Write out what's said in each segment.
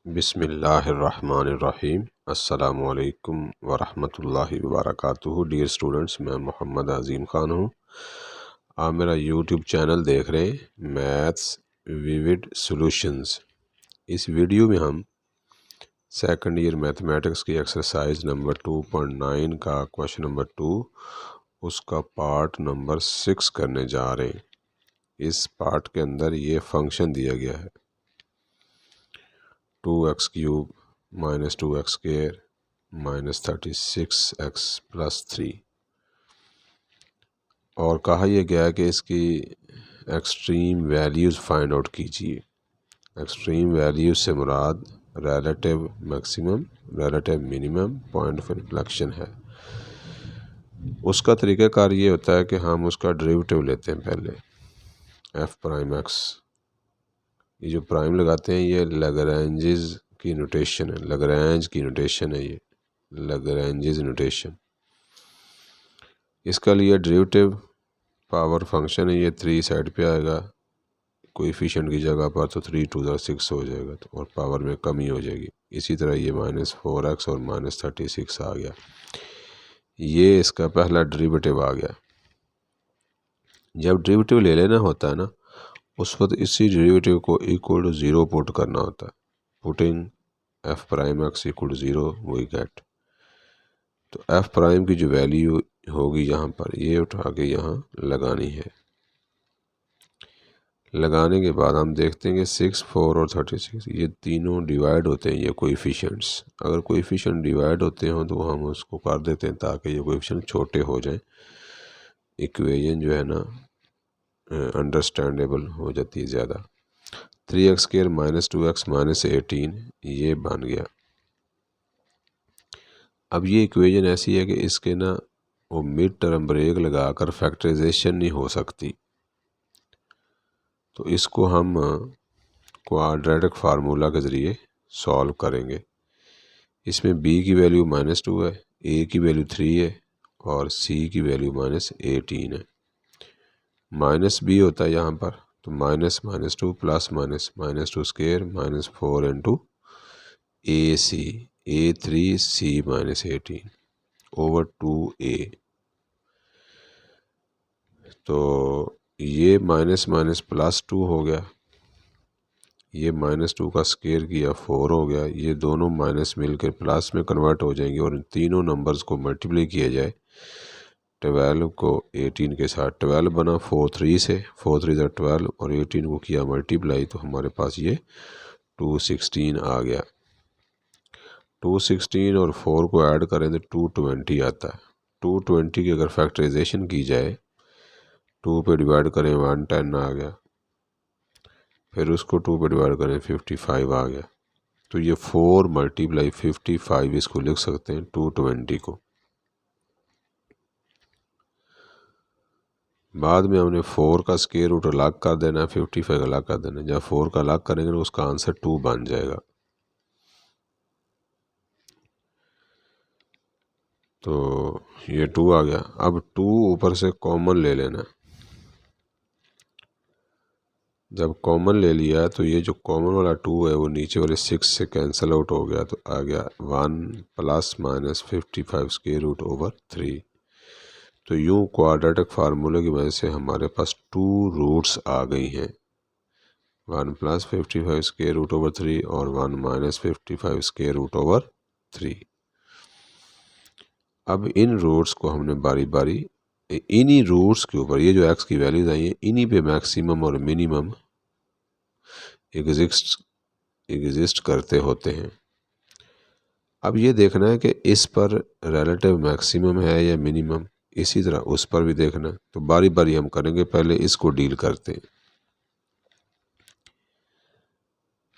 बिस्मिल्लाहिर्रहमानिर्रहीम। अस्सलामुअलैकुम वरहमतुल्लाहि वबरकातुहू। डियर स्टूडेंट्स, मैं मोहम्मद अज़ीम ख़ान हूँ। आप मेरा यूट्यूब चैनल देख रहे हैं मैथ्स विविड सॉल्यूशंस। इस वीडियो में हम सेकंड ईयर मैथमेटिक्स की एक्सरसाइज नंबर 2.9 का क्वेश्चन नंबर 2 उसका पार्ट नंबर 6 करने जा रहे हैं। इस पार्ट के अंदर ये फंक्शन दिया गया है 2x³ - 2x² - 36x + 3 और कहा यह गया कि इसकी एक्सट्रीम वैल्यूज़ फाइंड आउट कीजिए। एक्सट्रीम वैल्यूज़ से मुराद relative maximum, relative minimum, point of inflection है। उसका तरीक़ाकार ये होता है कि हम उसका डेरिवेटिव लेते हैं पहले f'(x). ये जो प्राइम लगाते हैं ये लैग्रेंजेस की नोटेशन है, लैग्रेंज की नोटेशन है, ये लैग्रेंजेस नोटेशन। इसका लिए डेरिवेटिव पावर फंक्शन है, ये 3 साइड पे आएगा कोएफिशिएंट की जगह पर, तो 3 × 2 = 6 हो जाएगा तो और पावर में कमी हो जाएगी। इसी तरह ये -4x और -36 आ गया। ये इसका पहला डेरिवेटिव आ गया। जब डेरिवेटिव ले लेना होता है ना, उस वक्त इसी डेरिवेटिव को इक्वल टू 0 पुट करना होता है। Putting f'(x) = 0 we get. तो f' की जो वैल्यू होगी यहाँ पर, ये उठा के यहाँ लगानी है। लगाने के बाद हम देखते हैं कि 6, 4 और 36 ये तीनों डिवाइड होते हैं। ये कोएफिशिएंट्स अगर कोएफिशिएंट डिवाइड होते हों तो हम उसको कर देते हैं ताकि ये कोएफिशिएंट छोटे हो जाएं। इक्वेशन जो है ना अंडरस्टैंडेबल हो जाती है ज़्यादा। 3x² - 2x - 18 ये बन गया। अब ये इक्वेशन ऐसी है कि इसके ना वो मिड टर्म ब्रेक लगाकर फैक्टराइजेशन नहीं हो सकती, तो इसको हम क्वाड्रेटिक फार्मूला के ज़रिए सॉल्व करेंगे। इसमें b की वैल्यू -2 है, a की वैल्यू 3 है और c की वैल्यू -18 है। -b होता है यहाँ पर, तो -2 plus -2² -4 × ac a3 c -18 over 2a। तो ये +2 हो गया, ये -2 का स्क्वायर किया 4 हो गया। ये दोनों माइनस मिलकर प्लस में कन्वर्ट हो जाएंगे और इन तीनों नंबर्स को मल्टीप्लाई किया जाए 12 को 18 के साथ। 12 बना 4 3 से, 4 3 = 12 और 18 को किया मल्टीप्लाई, तो हमारे पास ये 216 आ गया। 216 और 4 को ऐड करें तो 220 आता है। 220 की अगर फैक्टराइजेशन की जाए 2 पे डिवाइड करें 110 आ गया, फिर उसको 2 पे डिवाइड करें 55 आ गया। तो ये 4 × 55 इसको लिख सकते हैं 220 को। बाद में हमने 4 का स्क्वायर रूट अलग कर देना है, 55 का अलग कर देना है। जब 4 का अलग करेंगे तो उसका आंसर 2 बन जाएगा। तो ये 2 आ गया। अब 2 ऊपर से कॉमन ले लेना। जब कॉमन ले लिया तो ये जो कॉमन वाला 2 है वो नीचे वाले 6 से कैंसिल आउट हो गया, तो आ गया 1 ± 55√3। तो यूँ क्वाड्रेटिक फार्मूले की वजह से हमारे पास 2 रूट्स आ गई हैं, 1 + 55√3 और 1 - 55√3। अब इन रूट्स को हमने बारी बारी इन्हीं रूट्स के ऊपर, ये जो x की वैल्यूज आई हैं इन्हीं पे मैक्सिमम और मिनिमम एग्जिस्ट करते होते हैं। अब ये देखना है कि इस पर रिलेटिव मैक्सिमम है या मिनिमम, इसी तरह उस पर भी देखना है। तो बारी बारी हम करेंगे, पहले इसको डील करते हैं।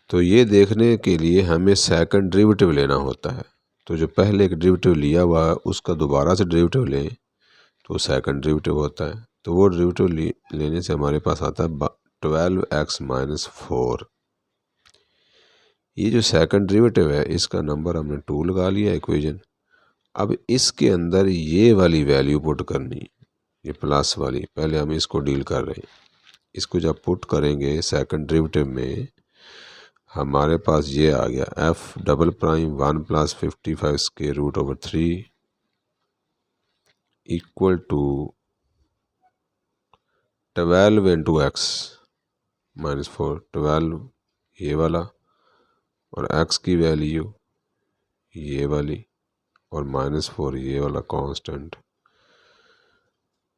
तो ये देखने के लिए हमें सेकंड डेरिवेटिव लेना होता है। तो जो पहले एक डेरिवेटिव लिया हुआ है उसका दोबारा से डेरिवेटिव लें तो सेकंड डेरिवेटिव होता है। तो वो डेरिवेटिव लेने से हमारे पास आता है 12x - 4। ये जो सेकंड डेरिवेटिव है इसका नंबर हमने 2 लगा लिया इक्वेशन। अब इसके अंदर ये वाली वैल्यू पुट करनी, ये प्लस वाली, पहले हम इसको डील कर रहे हैं। इसको जब पुट करेंगे सेकंड डेरिवेटिव में, हमारे पास ये आ गया f double prime 1 + 55 square root over 3 equal to 12 × x -4, 12 ये वाला और x की वैल्यू ये वाली और -4 ये वाला कांस्टेंट।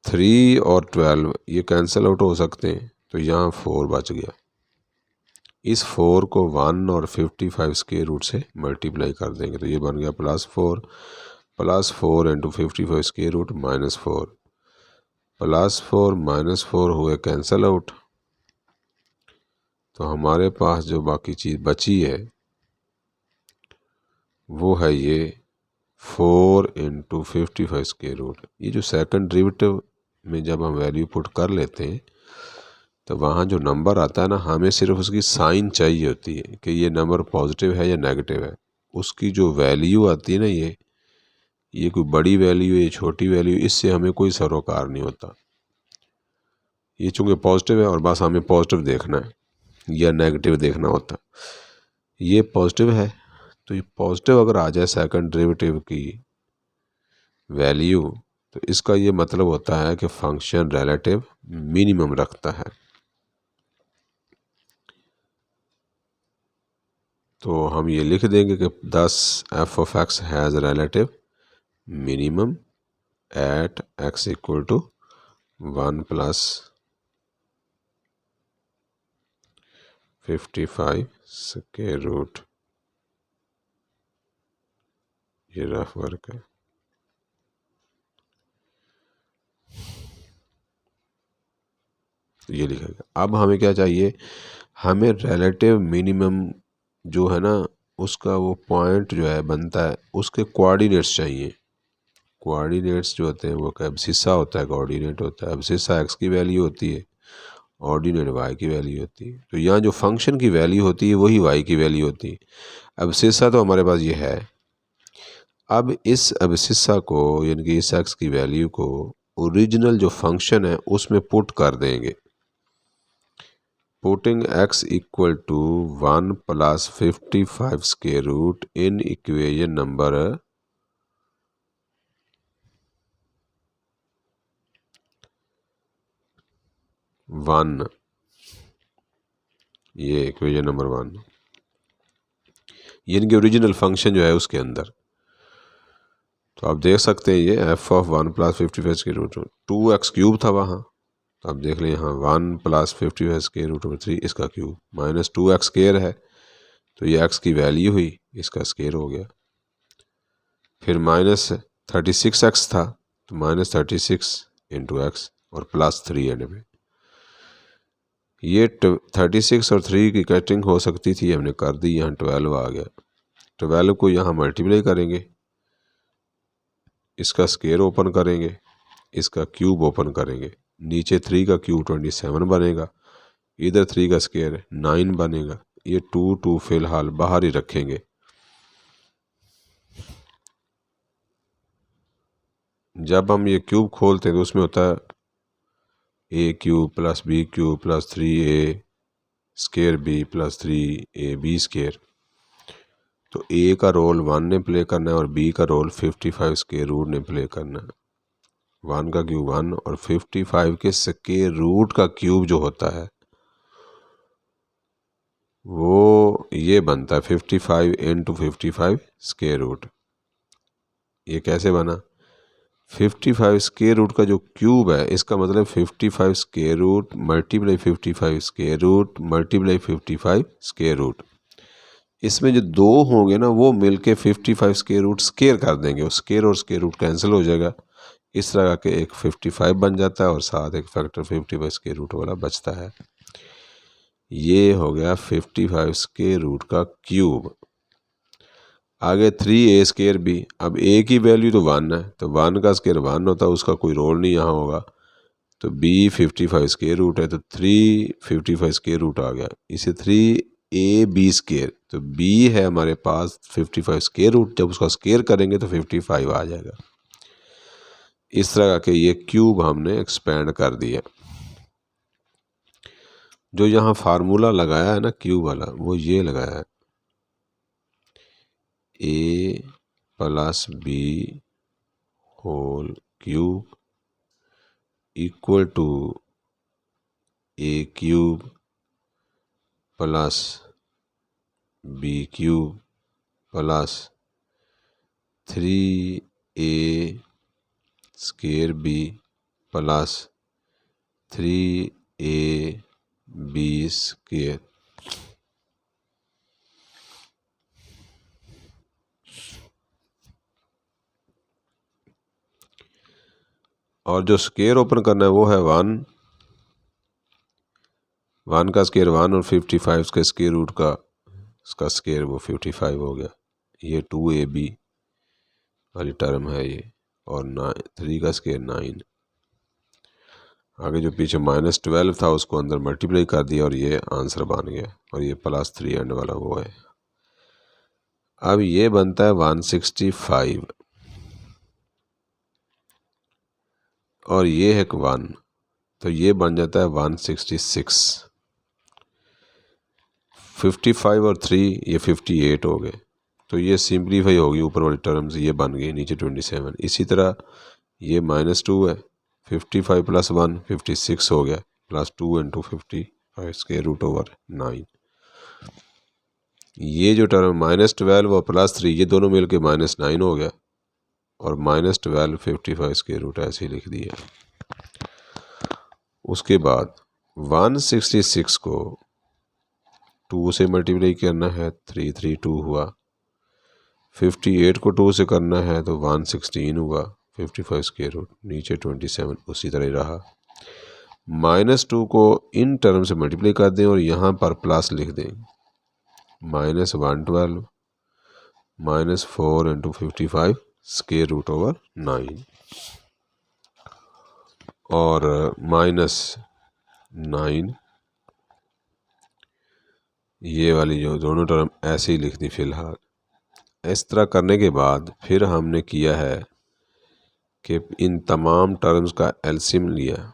3 और 12 ये कैंसिल आउट हो सकते हैं, तो यहाँ 4 बच गया। इस 4 को 1 और 55 स्क्वायर रूट से मल्टीप्लाई कर देंगे, तो ये बन गया +4 × 55 स्क्वायर रूट -4 +4 -4 हुए कैंसिल आउट। तो हमारे पास जो बाकी चीज़ बची है वो है ये 4 × 55 स्क्वायर रूट। ये जो सेकंड डेरिवेटिव में जब हम वैल्यू पुट कर लेते हैं तो वहाँ जो नंबर आता है ना, हमें सिर्फ उसकी साइन चाहिए होती है कि ये नंबर पॉजिटिव है या नेगेटिव है। उसकी जो वैल्यू आती है ना, ये कोई बड़ी वैल्यू है, छोटी वैल्यू, इससे हमें कोई सरोकार नहीं होता। ये चूँकि पॉजिटिव है और बस हमें पॉजिटिव देखना है या नेगेटिव देखना होता। ये पॉजिटिव है, तो ये पॉजिटिव अगर आ जाए सेकंड डेरिवेटिव की वैल्यू, तो इसका ये मतलब होता है कि फंक्शन रिलेटिव मिनिमम रखता है। तो हम ये लिख देंगे कि 10 f(x) has relative minimum at x = 1 + 55 square root. ये रफ वर्क है। तो ये लिखेगा। अब हमें क्या चाहिए, हमें रिलेटिव मिनिमम जो है ना, उसका वो पॉइंट जो है बनता है, उसके कोऑर्डिनेट्स चाहिए। कोऑर्डिनेट्स जो होते हैं वो एब्सिसा होता है, कोऑर्डिनेट होता है। एब्सिसा x की वैल्यू होती है, ऑर्डिनेट y की वैल्यू होती है। तो यहाँ जो फंक्शन की वैल्यू होती है वही y की वैल्यू होती है। एब्सिसा तो हमारे पास ये है। अब इस एब्सिसा को यानी कि इस x की वैल्यू को ओरिजिनल जो फंक्शन है उसमें पुट कर देंगे। Putting x = 1 + 55 square root in equation number 1, ये इक्वेशन नंबर 1 यानी कि ओरिजिनल फंक्शन जो है उसके अंदर। तो आप देख सकते हैं ये f(1 + 55 स्क्वायर रूट 2x³ था वहाँ। तो आप देख लें यहाँ 1 + 55 स्क्वायर रूट ओवर 3 इसका क्यूब -2x² है, तो ये x की वैल्यू हुई, इसका स्क्वायर हो गया। फिर -36x था, तो -36 × x और +3 एंड में। ये 36 और 3 की कटिंग हो सकती थी, हमने कर दी, यहाँ 12 आ गया। 12 को यहाँ मल्टीप्लाई करेंगे, इसका स्क्वायर ओपन करेंगे, इसका क्यूब ओपन करेंगे। नीचे 3 का क्यूब 27 बनेगा, इधर 3 का स्क्वायर 9 बनेगा। ये 2 फिलहाल बाहर ही रखेंगे। जब हम ये क्यूब खोलते हैं तो उसमें होता है a³ + b³ + 3a² b + 3ab²। तो a का रोल 1 ने प्ले करना है और b का रोल 55 स्क्वायर रूट ने प्ले करना है। 1 का क्यूब 1 और 55 के स्क्वायर रूट का क्यूब जो होता है वो ये बनता है 55 × 55 स्क्वायर रूट। ये कैसे बना, 55 स्क्वायर रूट का जो क्यूब है, इसका मतलब 55 square root × 55 square root × 55 square root. इसमें जो 2 होंगे ना वो मिलके 55 स्क्वायर रूट स्क्वायर कर देंगे, और स्क्वायर और स्क्वायर रूट कैंसिल हो जाएगा। इस तरह के एक 55 बन जाता है और साथ एक फैक्टर 55 स्क्वायर रूट वाला बचता है। ये हो गया 55 स्क्वायर रूट का क्यूब। आगे 3a² b। अब a की वैल्यू तो 1 है, तो 1 का स्क्वायर 1 होता है, उसका कोई रोल नहीं यहाँ होगा। तो b 55 स्क्वायर रूट है, तो 3 55 स्क्वायर रूट आ गया। इसे 3ab², तो b है हमारे पास 55 स्क्वायर रूट, जब उसका स्क्वायर करेंगे तो 55 आ जाएगा। इस तरह के ये क्यूब हमने एक्सपेंड कर दिया। जो यहाँ फार्मूला लगाया है ना क्यूब वाला, वो ये लगाया है a plus B whole cube equal to a cube plus B cube plus 3a square B plus 3ab square. और जो स्क्वायर ओपन करना है वो है 1 का स्क्वायर 1 और 55 का स्क्वायर रूट का इसका स्क्वायर वो 55 हो गया। ये 2ab वाली टर्म है ये, और 3 का स्क्वायर 9। आगे जो पीछे -12 था उसको अंदर मल्टीप्लाई कर दिया और ये आंसर बन गया, और ये +3 एंड वाला वो है। अब ये बनता है 165 और ये है 1, तो ये बन जाता है 166। 55 और 3 ये 58 हो गए, तो ये सिंप्लीफाई होगी ऊपर वाली टर्म्स, ये बन गई नीचे 27। इसी तरह ये -2 है, 55 + 1 56 हो गया, +2 × 55 स्क्वायर रूट ओवर 9। ये जो टर्म -12 और +3 ये दोनों मिलके -9 हो गया, और -12 55 स्क्वायर रूट ऐसे ही लिख दिया। उसके बाद 166 को 2 से मल्टीप्लाई करना है, 332 हुआ। 58 को 2 से करना है तो 116 हुआ, 55 स्क्वायर रूट नीचे 27 उसी तरह रहा। -2 को इन टर्म से मल्टीप्लाई कर दें और यहाँ पर प्लस लिख दें, -112 -4 × 55 स्क्वायर रूट ओवर 9, और -9 ये वाली जो दोनों टर्म ऐसे ही लिख दी फिलहाल। इस तरह करने के बाद फिर हमने किया है कि इन तमाम टर्म्स का एलसीएम लिया,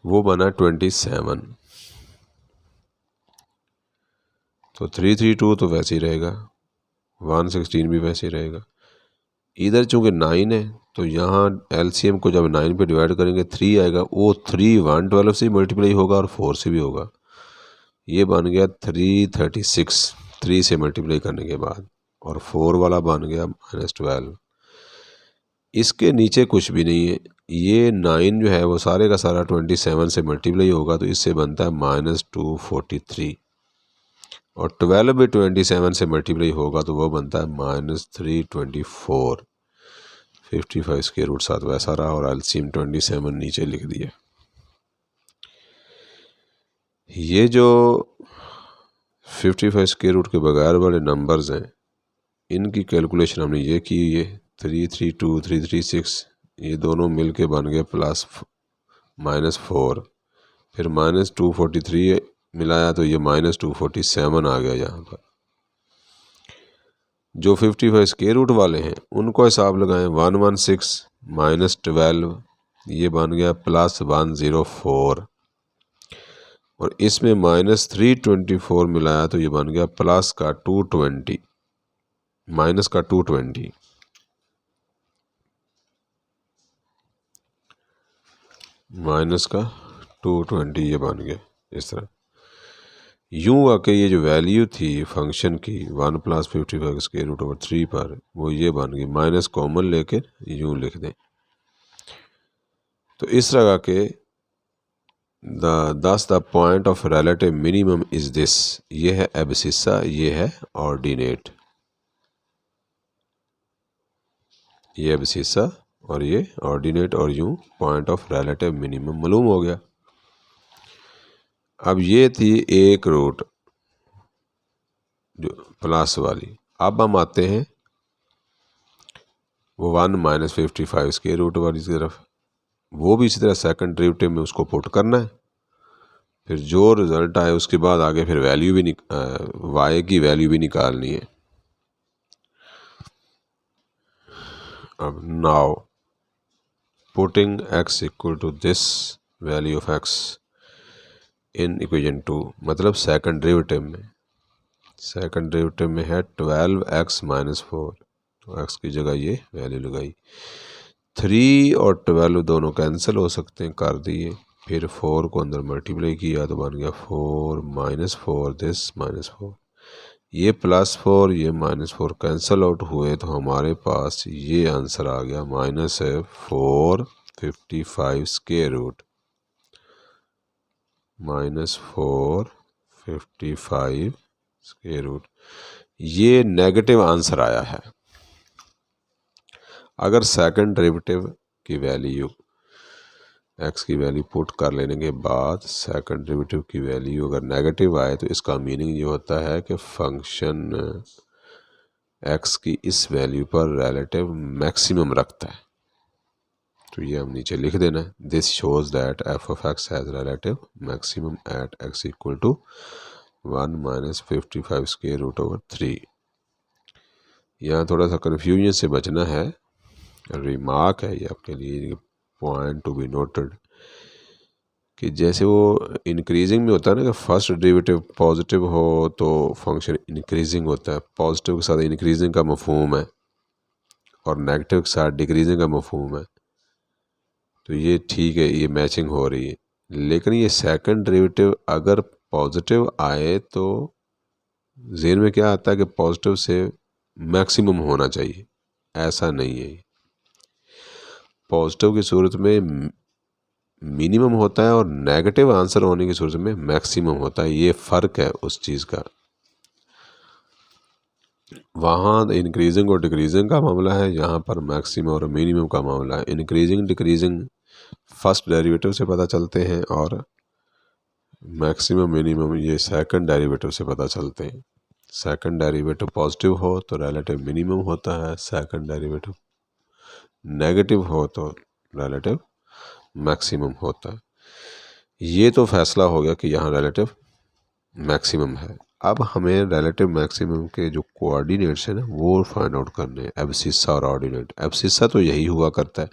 वो बना 27। तो 332 तो वैसे ही रहेगा, 116 भी वैसे ही रहेगा। इधर चूँकि 9 है तो यहाँ एलसीएम को जब 9 पे डिवाइड करेंगे 3 आएगा, वो 3 112 से मल्टीप्लाई होगा और 4 से भी होगा। ये बन गया 336 3 से मल्टीप्लाई करने के बाद, और 4 वाला बन गया -12। इसके नीचे कुछ भी नहीं है, ये 9 जो है वो सारे का सारा 27 से मल्टीप्लाई होगा, तो इससे बनता है -243, और 12 भी 27 से मल्टीप्लाई होगा तो वो बनता है -324। 55 स्क्वायर रूट साथ वैसा रहा, और एलसीएम 27 नीचे लिख दिया। ये जो 55 स्क्वायर रूट के बगैर वाले नंबर्स हैं, इनकी कैलकुलेशन हमने ये की, ये 332 336 ये दोनों मिल के बन गए +-4, फिर -243 मिलाया तो ये -247 आ गया। यहाँ पर जो 55 स्क्वायर रूट वाले हैं उनको हिसाब लगाएं, 116 -12 ये बन गया +104, और इसमें -324 मिलाया तो ये बन गया +220 -220। -220 ये बन गया। इस तरह यूँ आके ये जो वैल्यू थी फंक्शन की 1 + 55 स्क्वायर रूट ओवर 3 पर, वो ये बन गई, माइनस कॉमन लेकर यूँ लिख दें। तो इस तरह के the point of relative minimum is this, ये है एब्सिस्सा, ये है ऑर्डिनेट, ये एब्सिस्सा और ये ऑर्डिनेट, और यूँ पॉइंट ऑफ रिलेटिव मिनिमम मालूम हो गया। अब ये थी एक रूट जो प्लस वाली। अब हम आते हैं वो 1 - 55 स्क्वायर रूट वाली तरफ, वो भी इसी तरह सेकंड डेरिवेटिव में उसको पुट करना है। फिर जो रिज़ल्ट आए उसके बाद आगे फिर वैल्यू भी वाई की वैल्यू भी निकालनी है। अब now putting x equal to this value of x in equation 2, मतलब सेकंड डेरिवेटिव में है 12x माइनस 4, तो x की जगह ये वैल्यू लगाई। 3 और 12 दोनों कैंसिल हो सकते हैं, कर दिए। फिर 4 को अंदर मल्टीप्लाई किया तो बन गया 4 माइनस 4 दिस माइनस 4, ये प्लस 4 ये माइनस 4 कैंसिल आउट हुए तो हमारे पास ये आंसर आ गया minus 455 square root, minus 455 square root. ये नेगेटिव आंसर आया है। अगर सेकंड डेरिवेटिव की वैल्यू x की वैल्यू पुट कर लेने के बाद सेकंड डेरिवेटिव की वैल्यू अगर नेगेटिव आए तो इसका मीनिंग ये होता है कि फंक्शन x की इस वैल्यू पर रिलेटिव मैक्सिमम रखता है। तो ये हम नीचे लिख देना है, this shows that f of x has relative maximum at x equal to 1 minus 55 square root over 3। यहाँ थोड़ा सा कन्फ्यूजन से बचना है, रिमार्क है ये आपके लिए, पॉइंट टू बी नोटेड, कि जैसे वो इंक्रीजिंग में होता है ना कि फर्स्ट डेरिवेटिव पॉजिटिव हो तो फंक्शन इंक्रीजिंग होता है, पॉजिटिव के साथ इंक्रीजिंग का मफहूम है और नेगेटिव के साथ डिक्रीजिंग का मफहूम है। तो ये ठीक है, ये मैचिंग हो रही है। लेकिन ये सेकंड डेरिवेटिव अगर पॉजिटिव आए तो ज़हन में क्या आता है कि पॉजिटिव से मैक्सिमम होना चाहिए, ऐसा नहीं है। पॉजिटिव की सूरत में मिनिमम होता है और नेगेटिव आंसर होने की सूरत में मैक्सिमम होता है, ये फ़र्क है उस चीज़ का। वहाँ इंक्रीजिंग और डिक्रीजिंग का मामला है, यहाँ पर मैक्सिमम और मिनिमम का मामला है। इंक्रीजिंग डिक्रीजिंग फर्स्ट डेरिवेटिव से पता चलते हैं और मैक्सिमम मिनिमम ये सेकंड डेरिवेटिव से पता चलते हैं। सेकंड डेरिवेटिव पॉजिटिव हो तो रिलेटिव मिनिमम होता है, सेकंड डेरिवेटिव नेगेटिव हो तो रिलेटिव मैक्सिमम होता है। ये तो फैसला हो गया कि यहाँ रिलेटिव मैक्सिमम है। अब हमें रिलेटिव मैक्सिमम के जो कोऑर्डिनेट्स हैं ना वो फाइंड आउट करने हैं, एब्सिस्सा और ऑर्डिनेट। एब्सिस्सा तो यही हुआ करता है,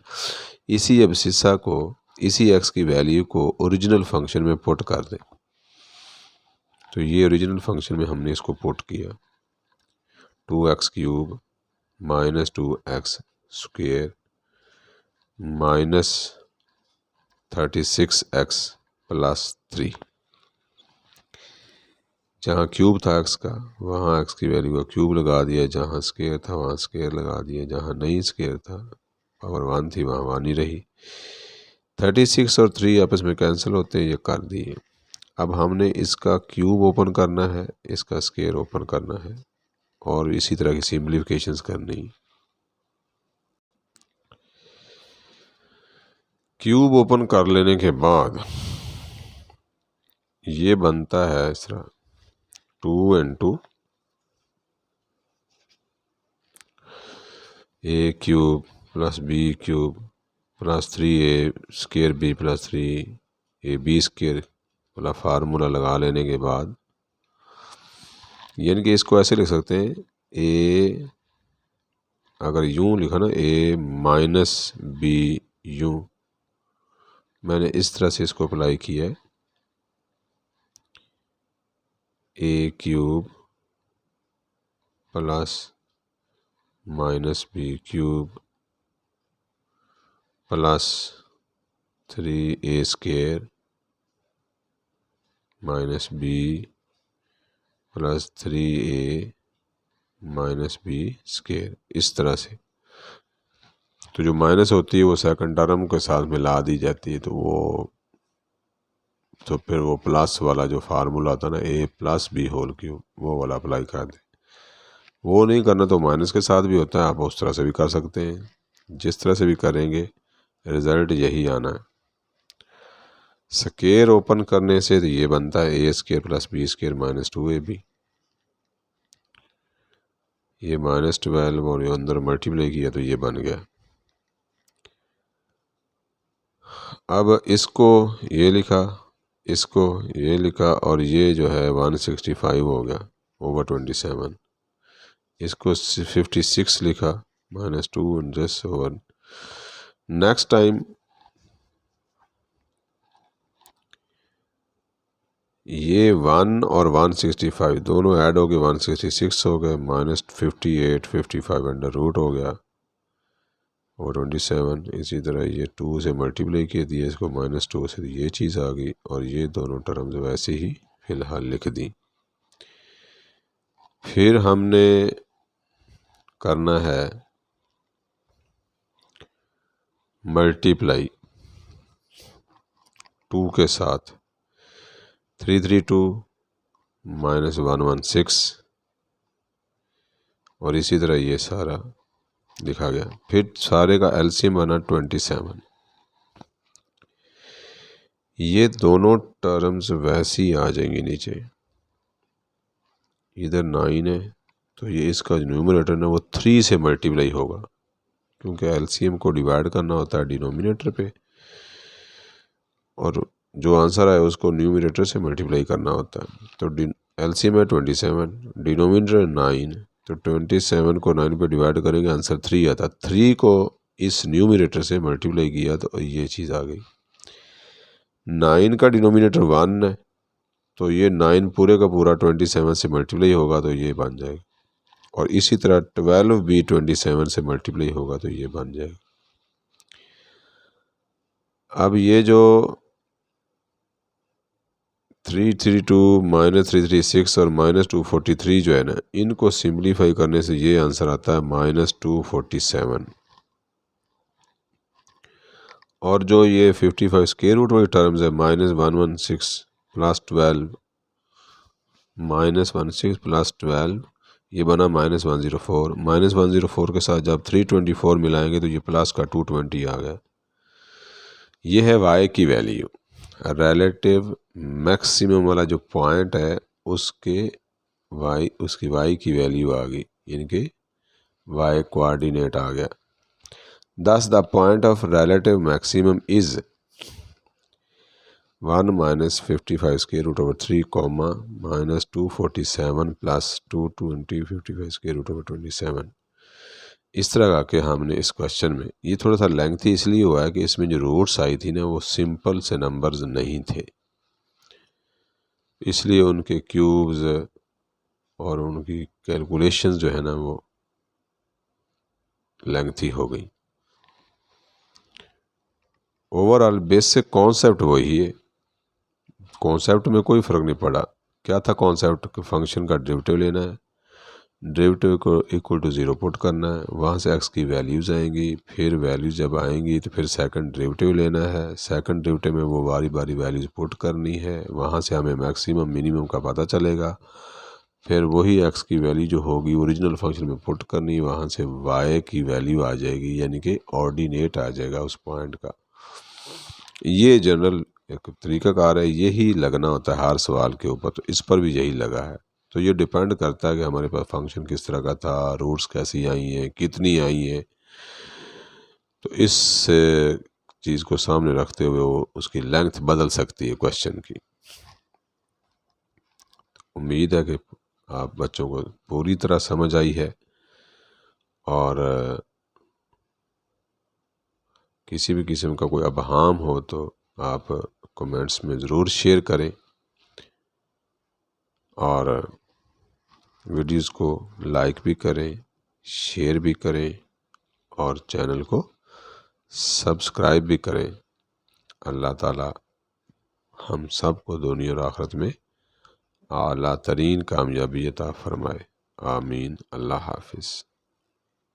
इसी एब्सिस्सा को, इसी एक्स की वैल्यू को ओरिजिनल फंक्शन में पुट कर दें। तो ये ओरिजिनल फंक्शन में हमने इसको पुट किया, 2x cube minus 2x square minus 36x plus 3। जहाँ क्यूब था x का वहाँ x की वैल्यू का क्यूब लगा दिया, जहाँ स्क्वायर था वहाँ स्क्वायर लगा दिया, जहाँ नहीं स्क्वायर था पावर 1 थी वहाँ 1 ही रही। 36 और 3 आपस में कैंसिल होते हैं, ये कर दिए। अब हमने इसका क्यूब ओपन करना है, इसका स्क्वायर ओपन करना है और इसी तरह की सिम्प्लीफिकेशंस करनी। क्यूब ओपन कर लेने के बाद ये बनता है इस तरह 2 into A cube plus B cube plus 3a square B plus 3ab square वाला फार्मूला लगा लेने के बाद, यानी कि इसको ऐसे लिख सकते हैं, a अगर यूँ लिखा ना a माइनस बी यूँ, मैंने इस तरह से इसको अप्लाई किया है, a cube plus minus B cube plus 3a square minus B plus 3a minus B square, इस तरह से। तो जो माइनस होती है वो सेकंड टर्म के साथ मिला दी जाती है, तो फिर वो प्लस वाला जो फार्मूला था ना a plus B whole cube, वो वाला अप्लाई कर दें। वो नहीं करना तो माइनस के साथ भी होता है, आप उस तरह से भी कर सकते हैं। जिस तरह से भी करेंगे रिज़ल्ट यही आना है। स्क्वायर ओपन करने से तो ये बनता है a square plus B square minus 2ab, ये माइनस 12 और ये अंदर मल्टीप्लाई किया तो ये बन गया। अब इसको ये लिखा, इसको ये लिखा और ये जो है 165 हो गया ओवर 27, इसको 56 लिखा minus 2 just over next time ये 1 और 165 दोनों ऐड हो गए, 166 हो गए, -58 55 अंडर रूट हो गया और 27। इसी तरह ये 2 से मल्टीप्लाई किया दिया, इसको -2 से ये चीज़ आ गई और ये दोनों टर्म्स वैसे ही फ़िलहाल लिख दी। फिर हमने करना है मल्टीप्लाई 2 के साथ, 332 -116 और इसी तरह ये सारा लिखा गया। फिर सारे का एलसीएम बना 27। ये दोनों टर्म्स वैसे ही आ जाएंगी नीचे, इधर 9 है तो ये इसका न्यूमरेटर ना वो 3 से मल्टीप्लाई होगा, क्योंकि एलसीएम को डिवाइड करना होता है डिनोमिनेटर पे और जो आंसर है उसको न्यूमरेटर से मल्टीप्लाई करना होता है। तो एलसीएम है 27, डिनोमिनेटर 9, तो 27 को 9 पे डिवाइड करेंगे आंसर 3 आता। 3 को इस न्यूमरेटर से मल्टीप्लाई किया तो ये चीज़ आ गई। 9 का डिनोमिनेटर 1 है तो ये 9 पूरे का पूरा 27 से मल्टीप्लाई होगा तो ये बन जाएगा, और इसी तरह 12 भी 27 से मल्टीप्लाई होगा तो ये बन जाएगा। अब ये जो 332 -336 और -243 जो है ना, इनको सिंप्लीफाई करने से ये आंसर आता है -247। और जो ये 55 स्क्वायर रूट वाली टर्म्स है -116 + 12 -16 + 12 ये बना -104। -104 के साथ जब 324 मिलाएंगे तो ये प्लस का 220 आ गया। ये है y की वैल्यू, रिलेटिव मैक्सिमम वाला जो पॉइंट है उसकी y की वैल्यू आ गई, इनके y कोऑर्डिनेट आ गया। Thus the point of relative maximum is 1 - 55 square root over 3, -247 + 220 55 square root over 27। इस तरह का कि हमने इस क्वेश्चन में, ये थोड़ा सा लेंथी इसलिए हुआ है कि इसमें जो रूट्स आई थी ना वो सिंपल से नंबर्स नहीं थे, इसलिए उनके क्यूब्स और उनकी कैलकुलेशंस जो है ना वो लेंथी हो गई। ओवरऑल बेसिक कॉन्सेप्ट वही है, कॉन्सेप्ट में कोई फ़र्क नहीं पड़ा। क्या था कॉन्सेप्ट? फंक्शन का डेरिवेटिव लेना है, डेरिवेटिव को इक्वल टू 0 पुट करना है, वहाँ से x की वैल्यूज़ आएंगी, फिर वैल्यूज़ जब आएंगी तो फिर सेकंड डेरिवेटिव लेना है, सेकंड डेरिवेटिव में वो बारी बारी वैल्यूज़ पुट करनी है, वहाँ से हमें मैक्सिमम मिनिमम का पता चलेगा, फिर वही x की वैल्यू जो होगी ओरिजिनल फंक्शन में पुट करनी, वहाँ से y की वैल्यू आ जाएगी, यानी कि ऑर्डिनेट आ जाएगा उस पॉइंट का। ये जनरल एक तरीक़ाकार है, यही लगना होता है हर सवाल के ऊपर, तो इस पर भी यही लगा है। तो ये डिपेंड करता है कि हमारे पास फंक्शन किस तरह का था, रूट्स कैसी आई हैं, कितनी आई हैं, तो इस चीज़ को सामने रखते हुए वो उसकी लेंथ बदल सकती है क्वेश्चन की। उम्मीद है कि आप बच्चों को पूरी तरह समझ आई है, और किसी भी किस्म का कोई अबहाम हो तो आप कमेंट्स में ज़रूर शेयर करें, और वीडियोस को लाइक भी करें, शेयर भी करें, और चैनल को सब्सक्राइब भी करें। अल्लाह ताला हम सब को दुनिया और आखिरत में आला तरीन कामयाबी अता फरमाए। आमीन। अल्लाह हाफिज़।